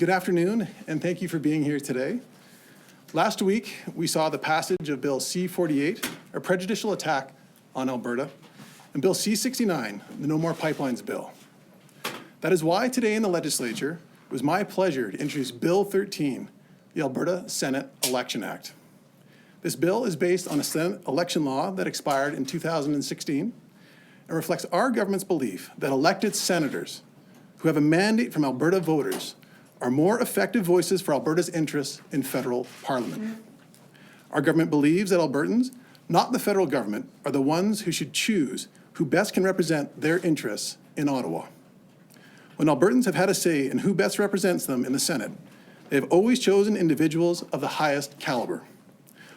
Good afternoon, and thank you for being here today. Last week, we saw the passage of Bill C-48, a prejudicial attack on Alberta, and Bill C-69, the No More Pipelines Bill. That is why today in the legislature, it was my pleasure to introduce Bill 13, the Alberta Senate Election Act. This bill is based on a Senate election law that expired in 2016 and reflects our government's belief that elected senators who have a mandate from Alberta voters are more effective voices for Alberta's interests in federal parliament. Our government believes that Albertans, not the federal government, are the ones who should choose who best can represent their interests in Ottawa. When Albertans have had a say in who best represents them in the Senate, they have always chosen individuals of the highest caliber.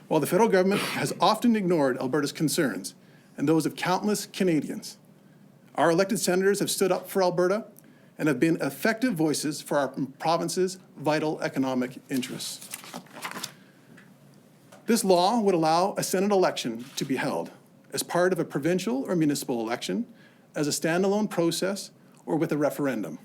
While the federal government has often ignored Alberta's concerns and those of countless Canadians, our elected senators have stood up for Alberta and have been effective voices for our province's vital economic interests. This law would allow a Senate election to be held as part of a provincial or municipal election, as a standalone process, or with a referendum.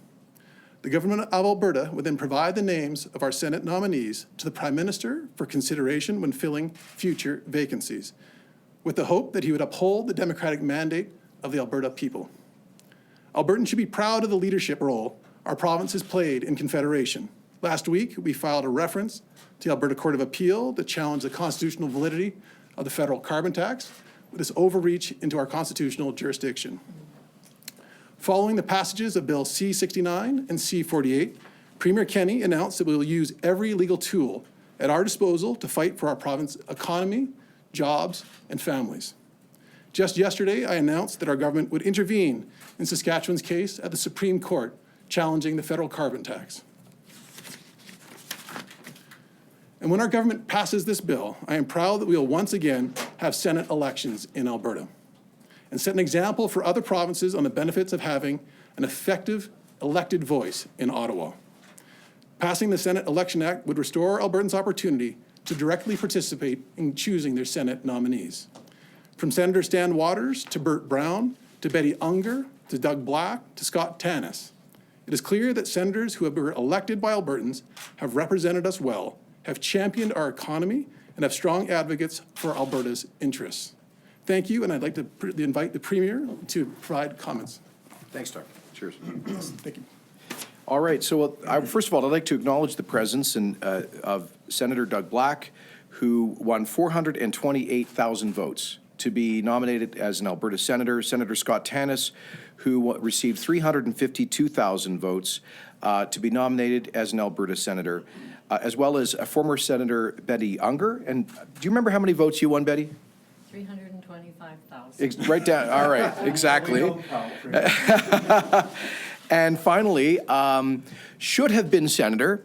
The government of Alberta would then provide the names of our Senate nominees to the Prime Minister for consideration when filling future vacancies, with the hope that he would uphold the democratic mandate of the Alberta people. Albertans should be proud of the leadership role our province has played in Confederation. Last week, we filed a reference to the Alberta Court of Appeal that challenged the constitutional validity of the federal carbon tax with its overreach into our constitutional jurisdiction. Following the passages of Bill C-69 and C-48, Premier Kenney announced that we will use every legal tool at our disposal to fight for our province's economy, jobs, and families. Just yesterday, I announced that our government would intervene in Saskatchewan's case at the Supreme Court challenging the federal carbon tax. And when our government passes this bill, I am proud that we will once again have Senate elections in Alberta and set an example for other provinces on the benefits of having an effective elected voice in Ottawa. Passing the Senate Election Act would restore Albertans' opportunity to directly participate in choosing their Senate nominees. From Senator Stan Waters to Bert Brown, to Betty Unger, to Doug Black, to Scott Tannis, it is clear that senators who have been elected by Albertans have represented us well, have championed our economy, and have strong advocates for Alberta's interests. Thank you, and I'd like to invite the Premier to provide comments. Thanks, Doug. Cheers. Thank you. All right, so first of all, I'd like to acknowledge the presence of Senator Doug Black, who won 428,000 votes to be nominated as an Alberta Senator. Senator Scott Tannis, who received 352,000 votes to be nominated as an Alberta Senator, as well as former Senator Betty Unger. And do you remember how many votes you won, Betty? 325,000. Right down, all right, exactly. And finally, should have been Senator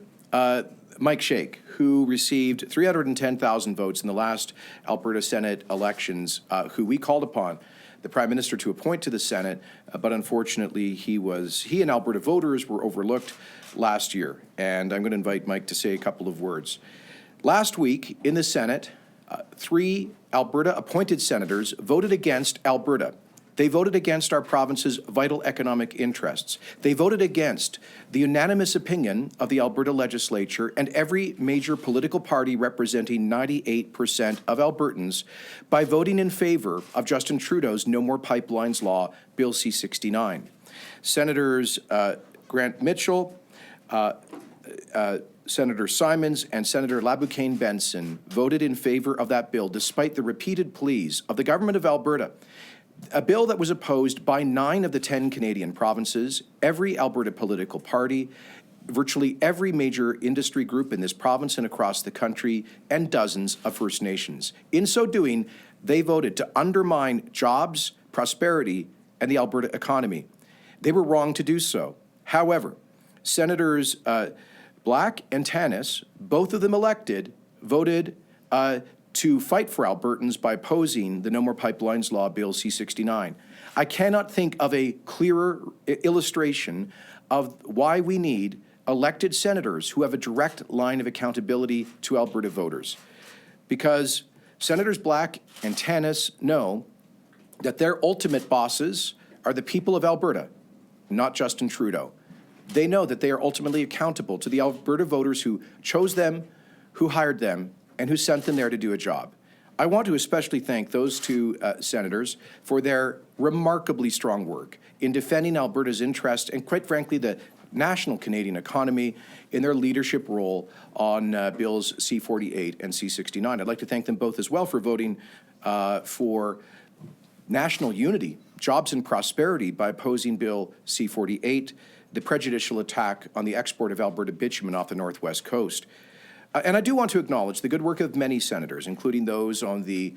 Mike Shake, who received 310,000 votes in the last Alberta Senate elections, who we called upon the Prime Minister to appoint to the Senate, but unfortunately he and Alberta voters were overlooked last year. And I'm going to invite Mike to say a couple of words. Last week in the Senate, 3 Alberta appointed senators voted against Alberta. They voted against our province's vital economic interests. They voted against the unanimous opinion of the Alberta legislature and every major political party representing 98% of Albertans by voting in favor of Justin Trudeau's No More Pipelines law, Bill C-69. Senators Grant Mitchell, Senator Simons, and Senator Laboucaine Benson voted in favor of that bill despite the repeated pleas of the government of Alberta. A bill that was opposed by 9 of the 10 Canadian provinces, every Alberta political party, virtually every major industry group in this province and across the country, and dozens of First Nations. In so doing, they voted to undermine jobs, prosperity, and the Alberta economy. They were wrong to do so. However, Senators Black and Tannis, both of them elected, voted to fight for Albertans by opposing the No More Pipelines law, Bill C-69. I cannot think of a clearer illustration of why we need elected senators who have a direct line of accountability to Alberta voters. Because Senators Black and Tannis know that their ultimate bosses are the people of Alberta, not Justin Trudeau. they know that they are ultimately accountable to the Alberta voters who chose them, who hired them, and who sent them there to do a job. I want to especially thank those two senators for their remarkably strong work in defending Alberta's interest and, quite frankly, the national Canadian economy in their leadership role on Bills C-48 and C-69. I'd like to thank them both as well for voting for national unity, jobs and prosperity by opposing Bill C-48, the prejudicial attack on the export of Alberta bitumen off the northwest coast. And I do want to acknowledge the good work of many senators, including those on the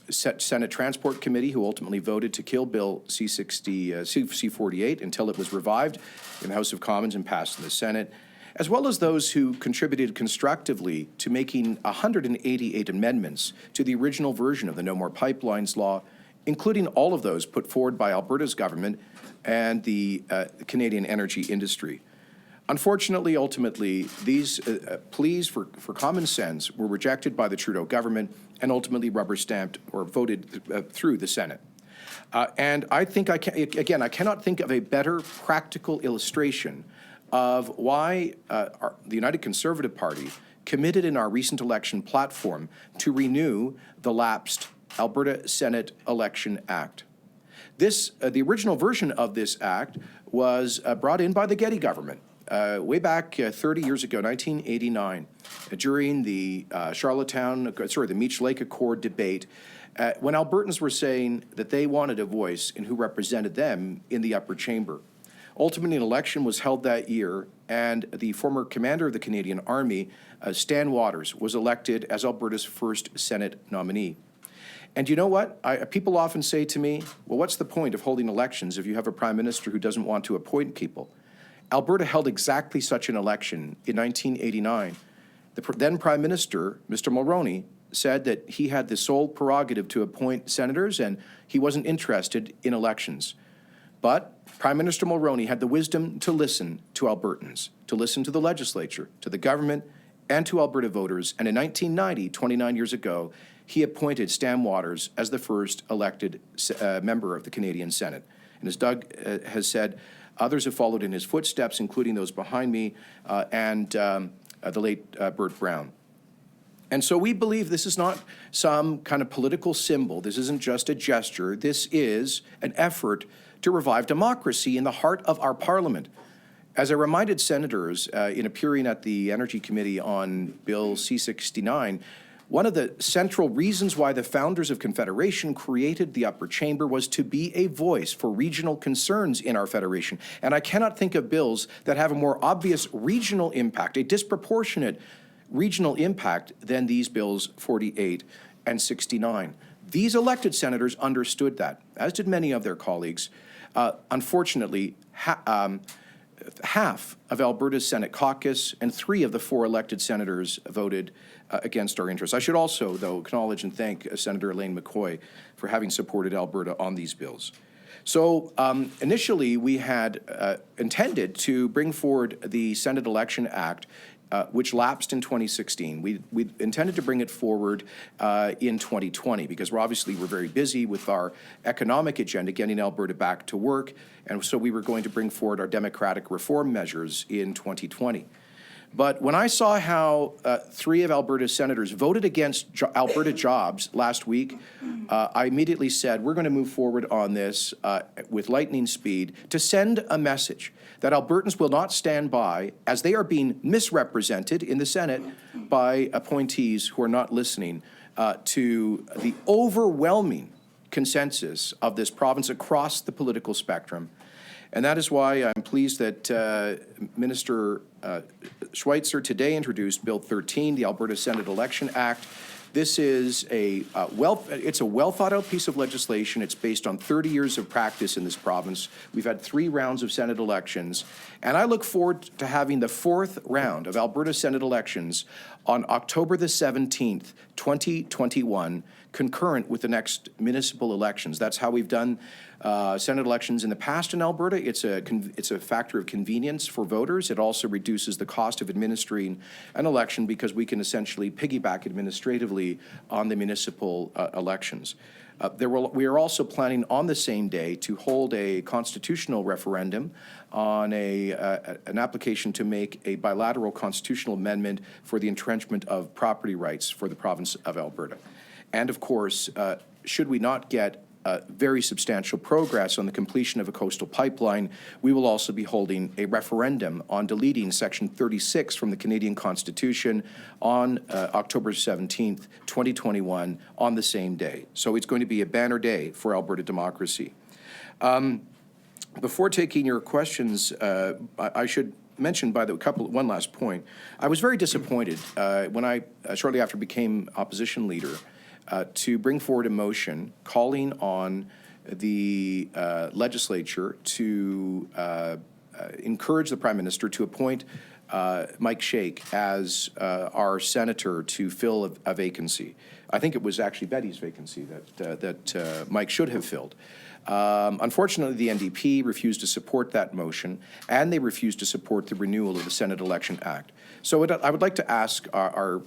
Senate Transport Committee who ultimately voted to kill Bill C-48 until it was revived in the House of Commons and passed in the Senate, as well as those who contributed constructively to making 188 amendments to the original version of the No More Pipelines law, including all of those put forward by Alberta's government and the Canadian energy industry. Unfortunately, ultimately, these pleas for common sense were rejected by the Trudeau government and ultimately rubber-stamped or voted through the Senate. And I think, I cannot think of a better practical illustration of why the United Conservative Party committed in our recent election platform to renew the lapsed Alberta Senate Election Act. This, the original version of this act was brought in by the Kenney government. Way back 30 years ago, 1989, during the the Meech Lake Accord debate, when Albertans were saying that they wanted a voice in who represented them in the upper chamber. Ultimately, an election was held that year, and the former commander of the Canadian Army, Stan Waters, was elected as Alberta's first Senate nominee. And you know what? People often say to me, well, what's the point of holding elections if you have a prime minister who doesn't want to appoint people? Alberta held exactly such an election in 1989. The then Prime Minister, Mr. Mulroney, said that he had the sole prerogative to appoint senators and he wasn't interested in elections. But Prime Minister Mulroney had the wisdom to listen to Albertans, to listen to the legislature, to the government, and to Alberta voters. And in 1990, 29 years ago, he appointed Stan Waters as the first elected member of the Canadian Senate. And as Doug has said, others have followed in his footsteps, including those behind me and the late Bert Brown. And so we believe this is not some kind of political symbol. This isn't just a gesture. This is an effort to revive democracy in the heart of our parliament. As I reminded senators in appearing at the Energy Committee on Bill C-69, one of the central reasons why the founders of Confederation created the upper chamber was to be a voice for regional concerns in our federation. And I cannot think of bills that have a more obvious regional impact, a disproportionate regional impact than these bills 48 and 69. These elected senators understood that, as did many of their colleagues. Unfortunately, half of Alberta's Senate caucus and 3 of the 4 elected senators voted against our interests. I should also, though, acknowledge and thank Senator Elaine McCoy for having supported Alberta on these bills. So initially, we had intended to bring forward the Senate Election Act, which lapsed in 2016. We intended to bring it forward in 2020 because we're very busy with our economic agenda, getting Alberta back to work, and so we were going to bring forward our democratic reform measures in 2020. But when I saw how 3 of Alberta's senators voted against Alberta jobs last week, I immediately said, we're going to move forward on this with lightning speed to send a message that Albertans will not stand by as they are being misrepresented in the Senate by appointees who are not listening to the overwhelming consensus of this province across the political spectrum. And that is why I'm pleased that Minister Schweitzer today introduced Bill 13, the Alberta Senate Election Act. This is it's a well thought out piece of legislation. It's based on 30 years of practice in this province. We've had 3 rounds of Senate elections, and I look forward to having the 4th round of Alberta Senate elections on October the 17th, 2021, concurrent with the next municipal elections. That's how we've done Senate elections in the past in Alberta, it's a factor of convenience for voters. It also reduces the cost of administering an election because we can essentially piggyback administratively on the municipal elections. We are also planning on the same day to hold a constitutional referendum on an application to make a bilateral constitutional amendment for the entrenchment of property rights for the province of Alberta. And of course, should we not get very substantial progress on the completion of a coastal pipeline, we will also be holding a referendum on deleting Section 36 from the Canadian Constitution on October 17th, 2021, on the same day. So it's going to be a banner day for Alberta democracy. Before taking your questions, I should mention one last point. I was very disappointed when I, shortly after became opposition leader, to bring forward a motion calling on the legislature to encourage the Prime Minister to appoint Mike Shake as our senator to fill a vacancy. I think it was actually Betty's vacancy that Mike should have filled. Unfortunately, the NDP refused to support that motion, and they refused to support the renewal of the Senate Election Act. So I would like to ask our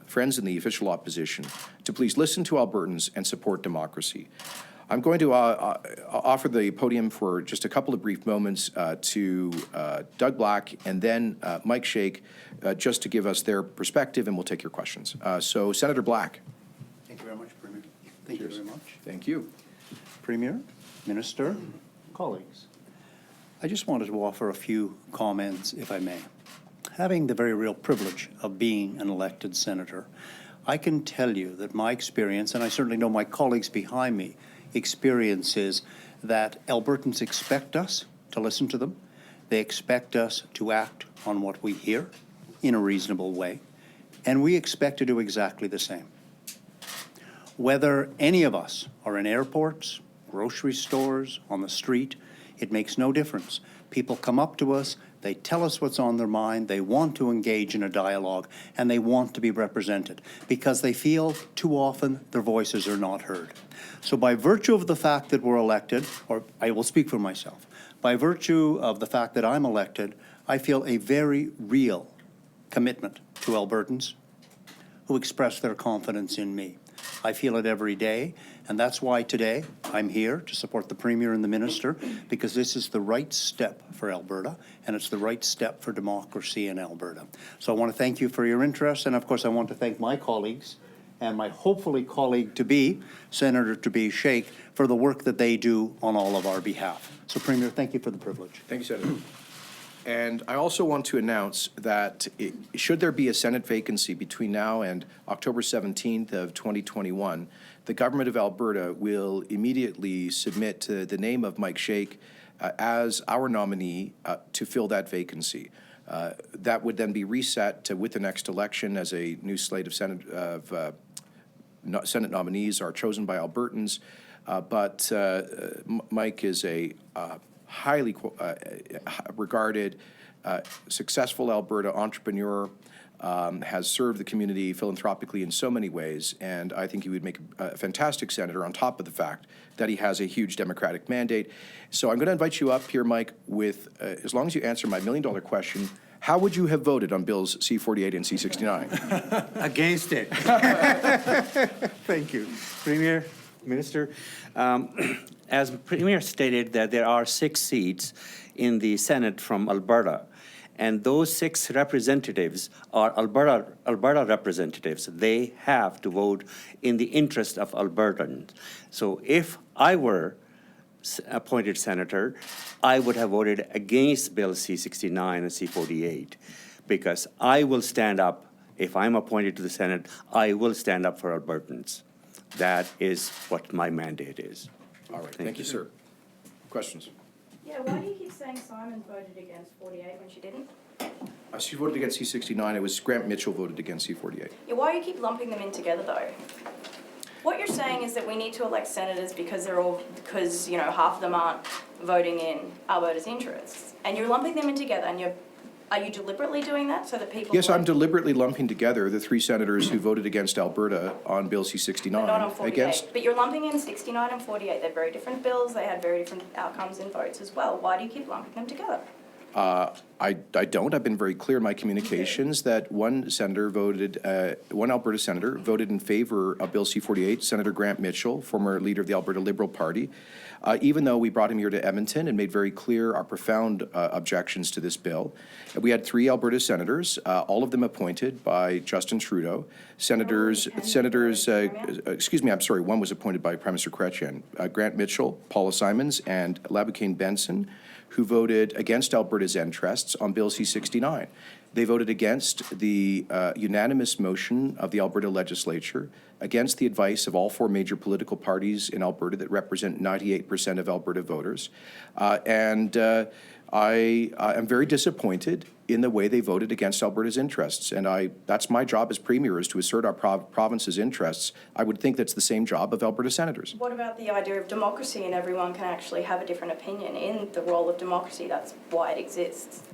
friends in the official opposition to please listen to Albertans and support democracy. I'm going to offer the podium for just a couple of brief moments to Doug Black and then Mike Shake, just to give us their perspective, and we'll take your questions. So, Senator Black. Thank you very much, Premier. Thank you very much. Thank you. Premier, Minister, colleagues. I just wanted to offer a few comments, if I may. Having the very real privilege of being an elected senator, I can tell you that my experience, and I certainly know my colleagues behind me, experience is that Albertans expect us to listen to them. They expect us to act on what we hear in a reasonable way, and we expect to do exactly the same. Whether any of us are in airports, grocery stores, on the street, it makes no difference. People come up to us, they tell us what's on their mind, they want to engage in a dialogue, and they want to be represented because they feel too often their voices are not heard. So by virtue of the fact that we're elected, or I will speak for myself, by virtue of the fact that I'm elected, I feel a very real commitment to Albertans who express their confidence in me. I feel it every day, and that's why today I'm here to support the Premier and the Minister, because this is the right step for Alberta, and it's the right step for democracy in Alberta. So I want to thank you for your interest, and of course I want to thank my colleagues and my hopefully colleague-to-be, Senator-to-be Shake, for the work that they do on all of our behalf. So Premier, thank you for the privilege. Thank you, Senator. And I also want to announce that should there be a Senate vacancy between now and October 17th of 2021, the Government of Alberta will immediately submit the name of Mike Shake as our nominee to fill that vacancy. That would then be reset with the next election as a new slate of Senate nominees are chosen by Albertans. But Mike is a highly regarded, successful Alberta entrepreneur, has served the community philanthropically in so many ways, and I think he would make a fantastic senator on top of the fact that he has a huge Democratic mandate. So I'm going to invite you up here, Mike, with, as long as you answer my $1 million question, how would you have voted on Bills C-48 and C-69? Against it. Thank you. Premier, Minister, as Premier stated that there are 6 seats in the Senate from Alberta, and those 6 representatives are Alberta representatives. They have to vote in the interest of Albertans. So if I were appointed senator, I would have voted against Bill C-69 and C-48 because I will stand up, if I'm appointed to the Senate, I will stand up for Albertans. That is what my mandate is. All right, thank you, sir. Questions? Yeah, why do you keep saying Simon voted against 48 when she didn't? She voted against C-69. It was Grant Mitchell voted against C-48. Yeah, why do you keep lumping them in together though? What you're saying is that we need to elect senators because half of them aren't voting in Alberta's interests. And you're lumping them in together and you're Are you deliberately doing that so that people? Yes, I'm won't- deliberately lumping together the three senators who voted against Alberta on Bill C-69 But not on 48. against. But you're lumping in 69 and 48. They're very different bills. They had very different outcomes in votes as well. Why do you keep lumping them together? I don't. I've been very clear in my communications that one Alberta senator voted in favor of Bill C-48, Senator Grant Mitchell, former leader of the Alberta Liberal Party, even though we brought him here to Edmonton and made very clear our profound objections to this bill. We had 3 Alberta senators, all of them appointed by Justin Trudeau. Excuse me, I'm sorry, one was appointed by Prime Minister Chrétien. Grant Mitchell, Paula Simons, and Laboucane Benson, who voted against Alberta's interests on Bill C-69. They voted against the unanimous motion of the Alberta legislature, against the advice of all 4 major political parties in Alberta that represent 98% of Alberta voters. I am very disappointed in the way they voted against Alberta's interests. And that's my job as Premier, is to assert our province's interests. I would think that's the same job of Alberta senators. What about the idea of democracy and everyone can actually have a different opinion in the role of democracy? That's why it exists.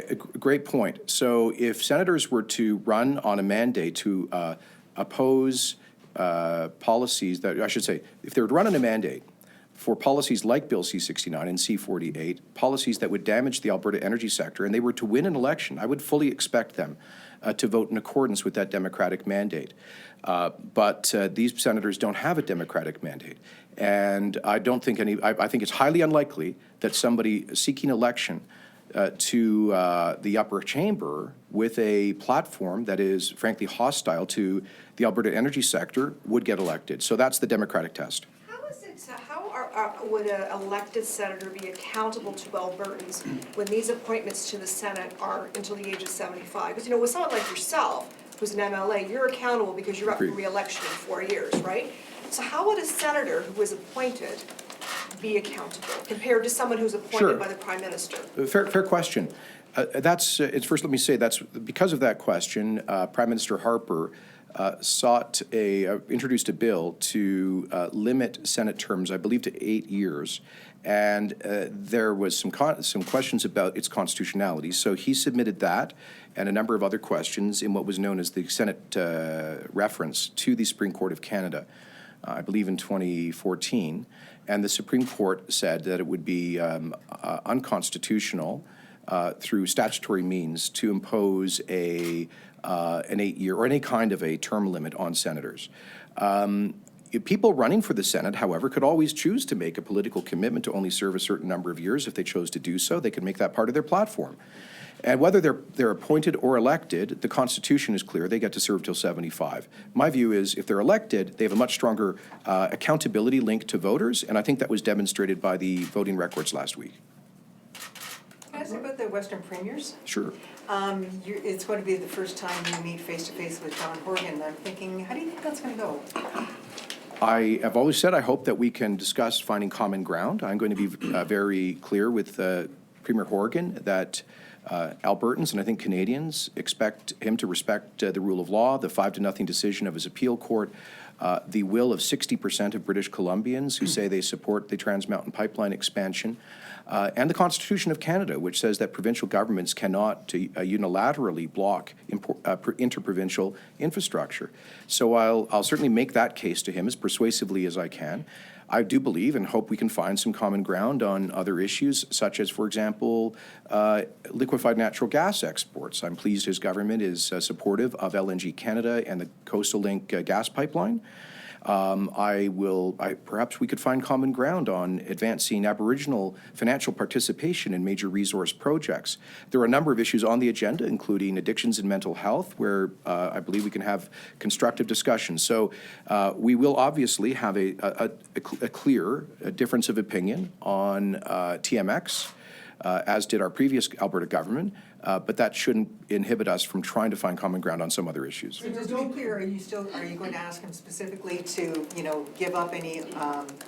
A great point. So if senators were to run on a mandate to oppose policies that, I should say, if they were to run on a mandate for policies like Bill C-69 and C-48, policies that would damage the Alberta energy sector, and they were to win an election, I would fully expect them to vote in accordance with that democratic mandate. But these senators don't have a democratic mandate. And I don't think I think it's highly unlikely that somebody seeking election to the upper chamber with a platform that is frankly hostile to the Alberta energy sector would get elected. So that's the democratic test. Would an elected senator be accountable to Albertans when these appointments to the Senate are until the age of 75? Because, with someone like yourself, who's an MLA, you're accountable because you're up for re-election in 4 years, right? So how would a senator who is appointed be accountable compared to someone who's appointed by the Prime Minister? Fair question. First, let me say that's because of that question, Prime Minister Harper introduced a bill to limit Senate terms, I believe, to 8 years, and there was some questions about its constitutionality. So he submitted that and a number of other questions in what was known as the Senate reference to the Supreme Court of Canada, I believe in 2014, and the Supreme Court said that it would be unconstitutional through statutory means to impose an 8-year or any kind of a term limit on senators. People running for the Senate, however, could always choose to make a political commitment to only serve a certain number of years. If they chose to do so, they could make that part of their platform. And whether they're appointed or elected, the Constitution is clear. They get to serve till 75. My view is if they're elected, they have a much stronger accountability link to voters, and I think that was demonstrated by the voting records last week. Can I ask about the Western Premiers? Sure. It's going to be the first time you meet face-to-face with John Horgan. I'm thinking, how do you think that's going to go? I have always said I hope that we can discuss finding common ground. I'm going to be very clear with Premier Horgan that Albertans and I think Canadians expect him to respect the rule of law, the 5-0 decision of his appeal court, the will of 60% of British Columbians who say they support the Trans Mountain Pipeline expansion, and the Constitution of Canada, which says that provincial governments cannot unilaterally block interprovincial infrastructure. So I'll certainly make that case to him as persuasively as I can. I do believe and hope we can find some common ground on other issues, such as, for example, liquefied natural gas exports. I'm pleased his government is supportive of LNG Canada and the Coastal Link gas pipeline. Perhaps we could find common ground on advancing Aboriginal financial participation in major resource projects. There are a number of issues on the agenda, including addictions and mental health, where I believe we can have constructive discussions. So we will obviously have a clear difference of opinion on TMX, as did our previous Alberta government. But that shouldn't inhibit us from trying to find common ground on some other issues. So just to be clear, are you going to ask him specifically to, give up any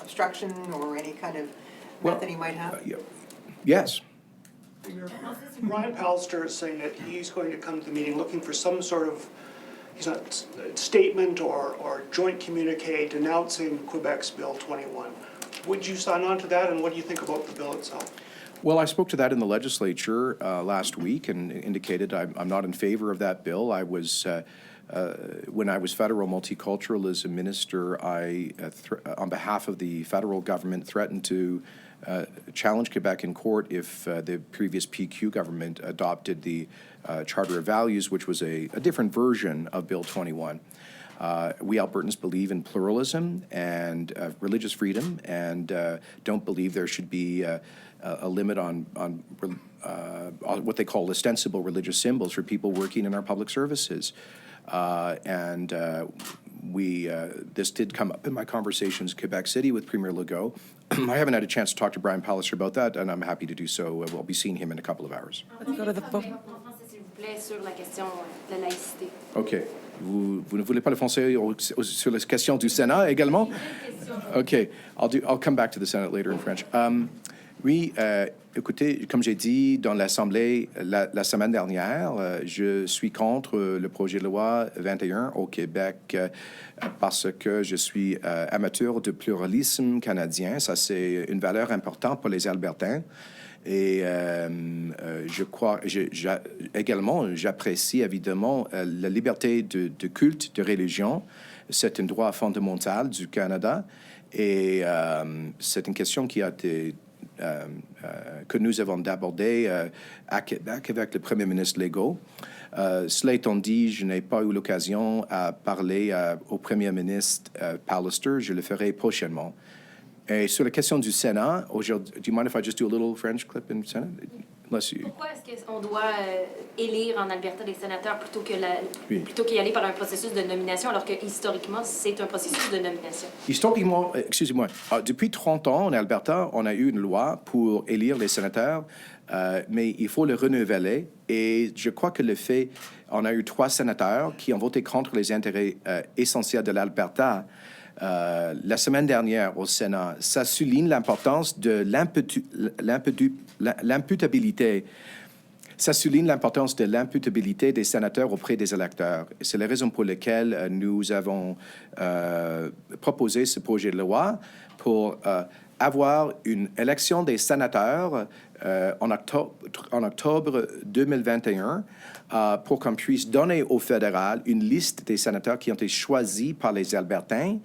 obstruction or any kind of method he might have? Yes. Ryan Pallister is saying that he's going to come to the meeting looking for some sort of statement or joint communique denouncing Quebec's Bill 21. Would you sign on to that, and what do you think about the bill itself? Well, I spoke to that in the legislature last week and indicated I'm not in favor of that bill. I was, when I was federal multiculturalism minister, I, on behalf of the federal government, threatened to challenge Quebec in court if the previous PQ government adopted the Charter of Values, which was a different version of Bill 21. We Albertans believe in pluralism and religious freedom, and don't believe there should be a limit on what they call ostensible religious symbols for people working in our public services. This did come up in my conversations in Quebec City with Premier Legault. I haven't had a chance to talk to Brian Pallister about that, and I'm happy to do so. We'll be seeing him in a couple of hours. Let's go to the phone. OK. Vous ne voulez pas le français sur la question du Sénat également? OK. I'll come back to the Senate later in French. Oui, écoutez, comme j'ai dit dans l'Assemblée la semaine dernière, je suis contre le projet de loi 21 au Québec parce que je suis amateur de pluralisme canadien. Ça, c'est une valeur importante pour les Albertains. Et je crois, également, j'apprécie évidemment la liberté de culte, de religion. C'est un droit fondamental du Canada. Et c'est une question qui a été que nous avons d'aborder à Québec avec le Premier ministre Legault. Cela étant dit, je n'ai pas eu l'occasion à parler au Premier ministre Pallister. Je le ferai prochainement. Et sur la question du Sénat, aujourd'hui, do you mind if I just do a little French clip in Senate? Unless you... Pourquoi est-ce qu'on doit élire en Alberta des sénateurs plutôt qu'y aller par un processus de nomination, alors que historiquement, c'est un processus de nomination? Historiquement, excusez-moi, depuis 30 ans en Alberta, on a eu une loi pour élire les sénateurs, mais il faut le renouveler. Et je crois que le fait, on a eu 3 sénateurs qui ont voté contre les intérêts essentiels de l'Alberta la semaine dernière au Sénat. Ça souligne l'importance de l'imputabilité. Ça souligne l'importance de l'imputabilité des sénateurs auprès des électeurs. C'est la raison pour laquelle nous avons proposé ce projet de loi pour avoir une élection des sénateurs en octobre 2021 pour qu'on puisse donner au fédéral une liste des sénateurs qui ont été choisis par les Albertains,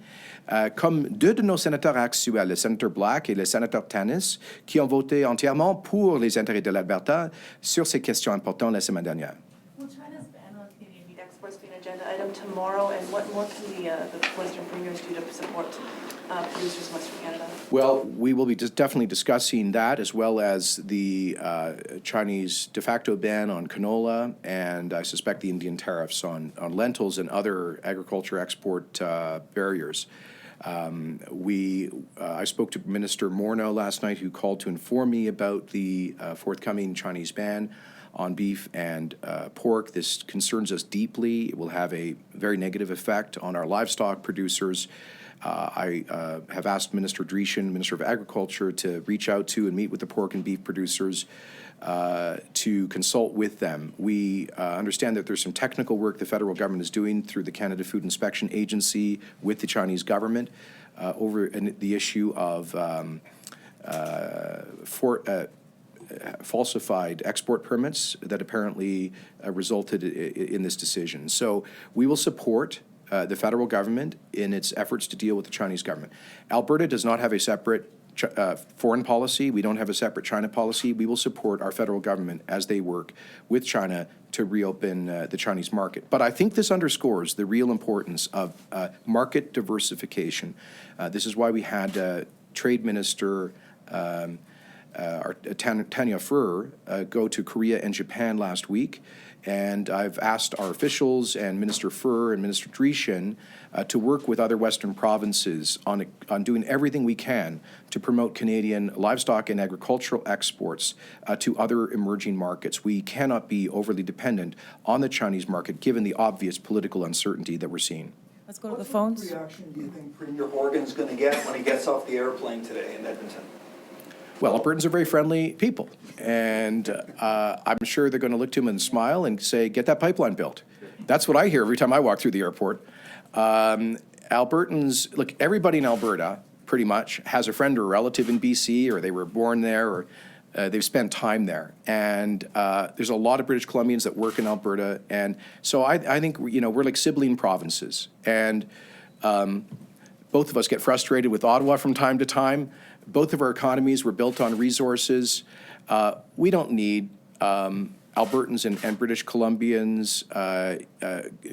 comme 2 de nos sénateurs actuels, le sénateur Black et le sénateur Tannis, qui ont voté entièrement pour les intérêts de l'Alberta sur ces questions importantes la semaine dernière. Will China's ban on Canadian meat exports be an agenda item tomorrow, and what more can the Western premiers do to support producers in Western Canada? Well, we will be definitely discussing that, as well as the Chinese de facto ban on canola, and I suspect the Indian tariffs on lentils and other agriculture export barriers. I spoke to Minister Morneau last night, who called to inform me about the forthcoming Chinese ban on beef and pork. This concerns us deeply. It will have a very negative effect on our livestock producers. I have asked Minister Dreeshen, Minister of Agriculture, to reach out to and meet with the pork and beef producers to consult with them. We understand that there's some technical work the federal government is doing through the Canada Food Inspection Agency with the Chinese government over the issue of falsified export permits that apparently resulted in this decision. So we will support the federal government in its efforts to deal with the Chinese government. Alberta does not have a separate foreign policy. We don't have a separate China policy. We will support our federal government as they work with China to reopen the Chinese market. But I think this underscores the real importance of market diversification. This is why we had Trade Minister Tanya Furr go to Korea and Japan last week. And I've asked our officials and Minister Furr and Minister Dreeshen to work with other Western provinces on doing everything we can to promote Canadian livestock and agricultural exports to other emerging markets. We cannot be overly dependent on the Chinese market, given the obvious political uncertainty that we're seeing. Let's go to the phones. What reaction do you think Premier Horgan's going to get when he gets off the airplane today in Edmonton? Well, Albertans are very friendly people, and I'm sure they're going to look to him and smile and say, get that pipeline built. That's what I hear every time I walk through the airport. Albertans, look, everybody in Alberta pretty much has a friend or a relative in BC, or they were born there, or They've spent time there, and there's a lot of British Columbians that work in Alberta, and so I think we're like sibling provinces, and both of us get frustrated with Ottawa from time to time. Both of our economies were built on resources. We don't need Albertans and British Columbians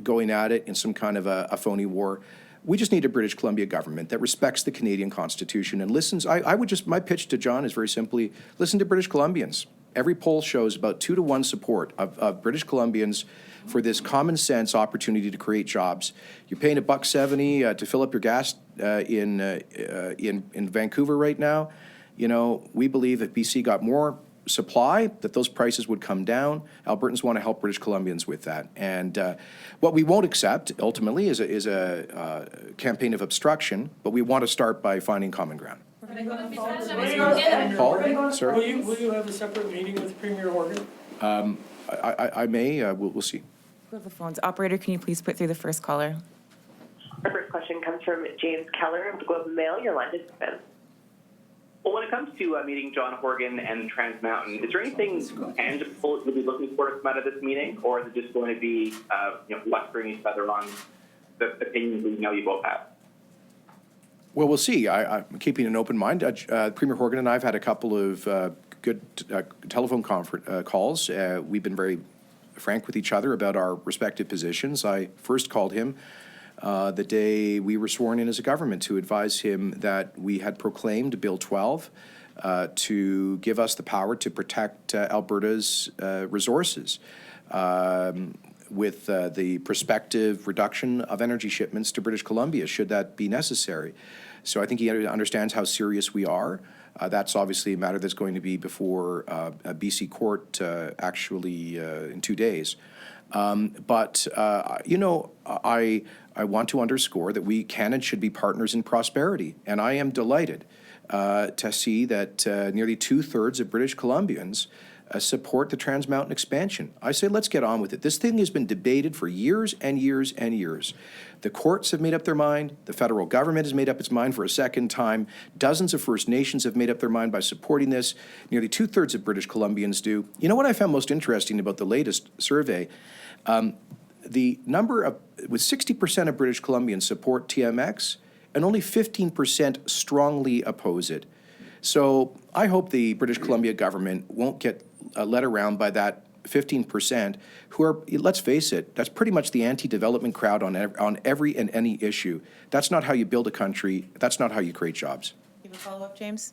going at it in some kind of a phony war. We just need a British Columbia government that respects the Canadian Constitution and listens. My pitch to John is very simply, listen to British Columbians. Every poll shows about 2-to-1 support of British Columbians for this common sense opportunity to create jobs. You're paying $1.70 to fill up your gas in Vancouver right now. We believe if BC got more supply, that those prices would come down. Albertans want to help British Columbians with that. And what we won't accept, ultimately, is a campaign of obstruction, but we want to start by finding common ground. Paul, sorry? Will you have a separate meeting with Premier Horgan? I may. We'll see. Go to the phones. Operator, can you please put through the first caller? Our first question comes from James Keller of the Globe and Mail. Your line is open. Well, when it comes to meeting John Horgan and Trans Mountain, is there anything tangible you'll be looking for to come out of this meeting, or is it just going to be lecturing each other on the opinions we know you both have? Well, we'll see. I'm keeping an open mind. Premier Horgan and I have had a couple of good telephone calls. We've been very frank with each other about our respective positions. I first called him the day we were sworn in as a government to advise him that we had proclaimed Bill 12 to give us the power to protect Alberta's resources with the prospective reduction of energy shipments to British Columbia, should that be necessary. So I think he understands how serious we are. That's obviously a matter that's going to be before a BC court actually in 2 days. But I want to underscore that we can and should be partners in prosperity. And I am delighted to see that nearly 2/3 of British Columbians support the Trans Mountain expansion. I say let's get on with it. This thing has been debated for years and years and years. The courts have made up their mind. The federal government has made up its mind for a second time. Dozens of First Nations have made up their mind by supporting this. Nearly 2/3 of British Columbians do. You know what I found most interesting about the latest survey? The number of, with 60% of British Columbians support TMX, and only 15% strongly oppose it. So I hope the British Columbia government won't get led around by that 15% who are, let's face it, that's pretty much the anti-development crowd on every and any issue. That's not how you build a country. That's not how you create jobs. You have a follow-up, James?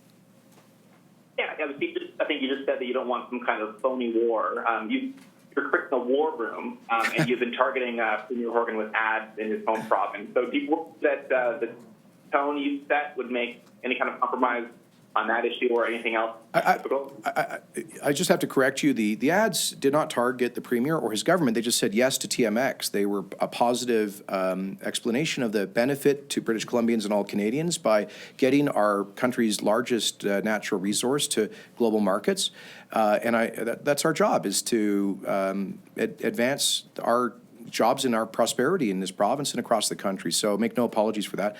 Yeah, I think you just said that you don't want some kind of phony war. You're creating a war room, and you've been targeting Premier Horgan with ads in his home province. So do you hope that the tone you set would make any kind of compromise on that issue or anything else? I just have to correct you. The ads did not target the Premier or his government. They just said yes to TMX. They were a positive explanation of the benefit to British Columbians and all Canadians by getting our country's largest natural resource to global markets. And that's our job, is to advance our jobs and our prosperity in this province and across the country. So make no apologies for that.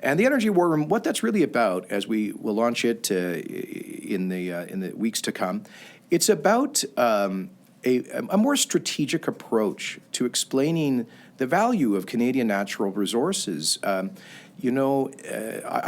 And the Energy War Room, what that's really about, as we will launch it in the weeks to come, it's about a more strategic approach to explaining the value of Canadian natural resources. I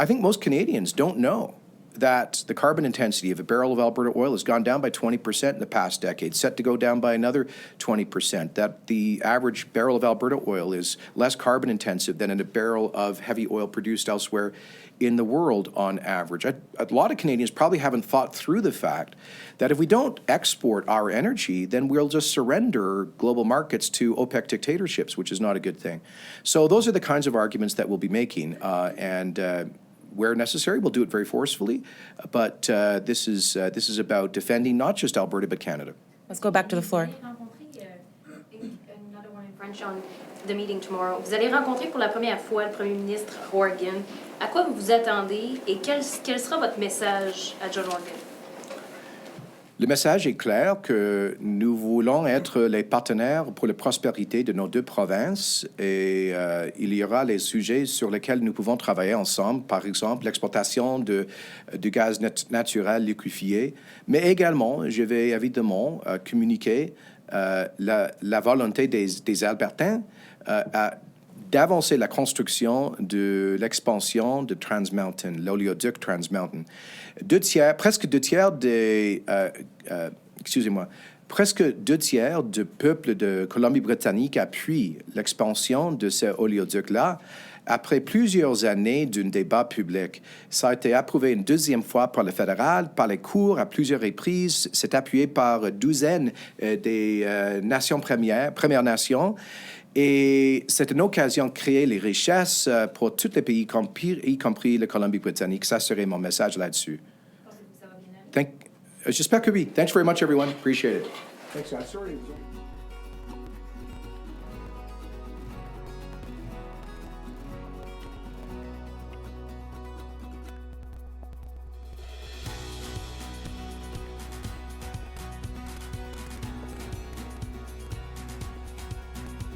think most Canadians don't know that the carbon intensity of a barrel of Alberta oil has gone down by 20% in the past decade, set to go down by another 20%, that the average barrel of Alberta oil is less carbon intensive than in a barrel of heavy oil produced elsewhere in the world on average. A lot of Canadians probably haven't thought through the fact that if we don't export our energy, then we'll just surrender global markets to OPEC dictatorships, which is not a good thing. So those are the kinds of arguments that we'll be making, where necessary, we'll do it very forcefully, but this is about defending not just Alberta, but Canada. Let's go back to the floor. Another one in French on the meeting tomorrow. Vous allez rencontrer pour la première fois le premier ministre Horgan. À quoi vous vous attendez et quel sera votre message à John Horgan? Le message est clair que nous voulons être les partenaires pour la prospérité de nos deux provinces et il y aura les sujets sur lesquels nous pouvons travailler ensemble, par exemple l'exportation du gaz naturel liquéfié, mais également, je vais évidemment communiquer la volonté des Albertains d'avancer la construction de l'expansion de Trans Mountain, l'oléoduc Trans Mountain. Presque deux tiers du peuple de Colombie-Britannique appuie l'expansion de ce oléoduc-là. Après plusieurs années d'un débat public, ça a été approuvé une deuxième fois par le fédéral, par les cours à plusieurs reprises. C'est appuyé par douzaines des Premières Nations. Et c'est une occasion de créer les richesses pour tous les pays, y compris la Colombie-Britannique. Ça serait mon message là-dessus. J'espère que oui. Thanks very much, everyone. Appreciate it. Thanks, guys. Sorry.